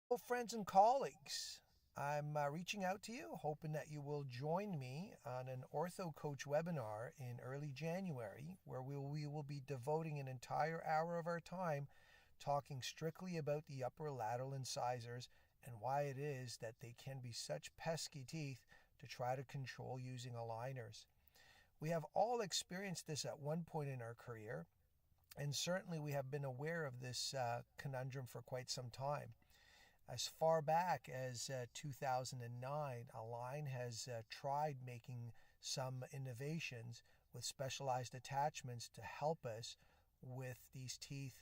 Hello, friends and colleagues. I'm reaching out to you, hoping that you will join me on an Ortho Coach webinar in early January, where we will be devoting an entire hour of our time talking strictly about the upper lateral incisors and why it is that they can be such pesky teeth to try to control using aligners. We have all experienced this at one point in our career, and certainly we have been aware of this conundrum for quite some time. As far back as 2009, Align has tried making some innovations with specialized attachments to help us with these teeth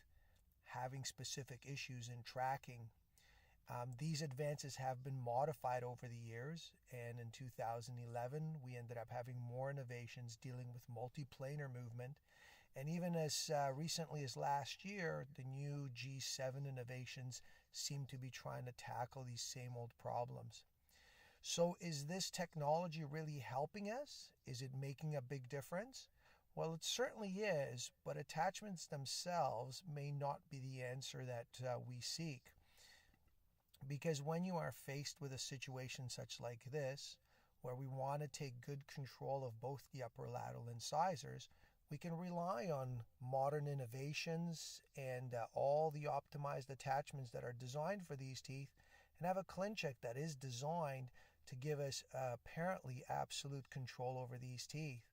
having specific issues in tracking. These advances have been modified over the years, and in 2011 we ended up having more innovations dealing with multiplanar movement, and even as recently as last year, the new G7 innovations seem to be trying to tackle these same old problems. So is this technology really helping us? Is it making a big difference? Well, it certainly is, but attachments themselves may not be the answer that we seek. Because when you are faced with a situation such like this, where we want to take good control of both the upper lateral incisors, we can rely on modern innovations and all the optimized attachments that are designed for these teeth, and have a ClinCheck that is designed to give us apparently absolute control over these teeth.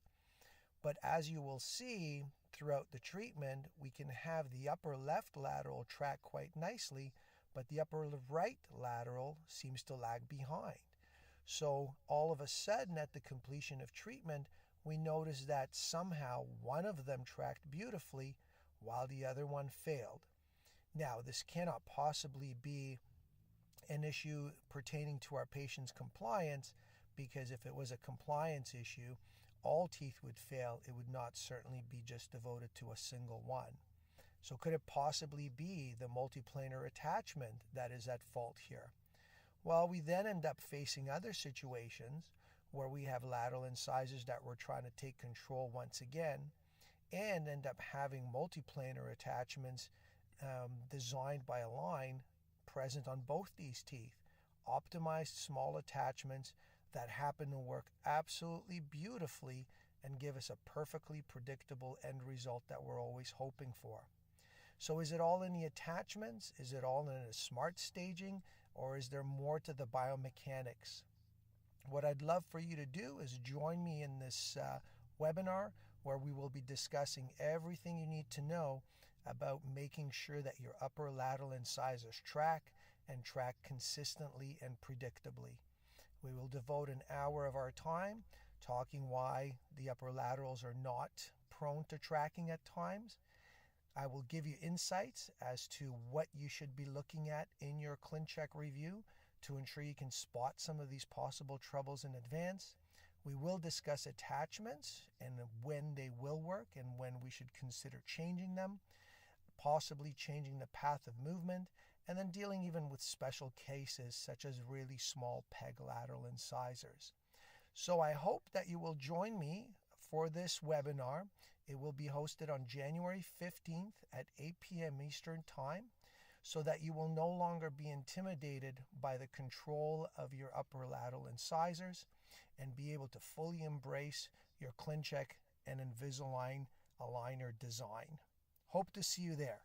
But as you will see throughout the treatment, we can have the upper left lateral track quite nicely, but the upper right lateral seems to lag behind. So all of a sudden at the completion of treatment, we notice that somehow one of them tracked beautifully while the other one failed. Now, this cannot possibly be an issue pertaining to our patient's compliance, because if it was a compliance issue, all teeth would fail. It would not certainly be just devoted to a single one. So could it possibly be the multiplanar attachment that is at fault here? Well, we then end up facing other situations where we have lateral incisors that we're trying to take control once again, and end up having multiplanar attachments designed by Align present on both these teeth. Optimized small attachments that happen to work absolutely beautifully and give us a perfectly predictable end result that we're always hoping for. So is it all in the attachments? Is it all in a smart staging? Or is there more to the biomechanics? What I'd love for you to do is join me in this webinar, where we will be discussing everything you need to know about making sure that your upper lateral incisors track and track consistently and predictably. We will devote an hour of our time talking why the upper laterals are not prone to tracking at times. I will give you insights as to what you should be looking at in your ClinCheck review to ensure you can spot some of these possible troubles in advance. We will discuss attachments and when they will work and when we should consider changing them, possibly changing the path of movement, and then dealing even with special cases such as really small peg lateral incisors. So I hope that you will join me for this webinar. It will be hosted on January 15th at 8 p.m. Eastern Time, so that you will no longer be intimidated by the control of your upper lateral incisors and be able to fully embrace your ClinCheck and Invisalign aligner design. Hope to see you there.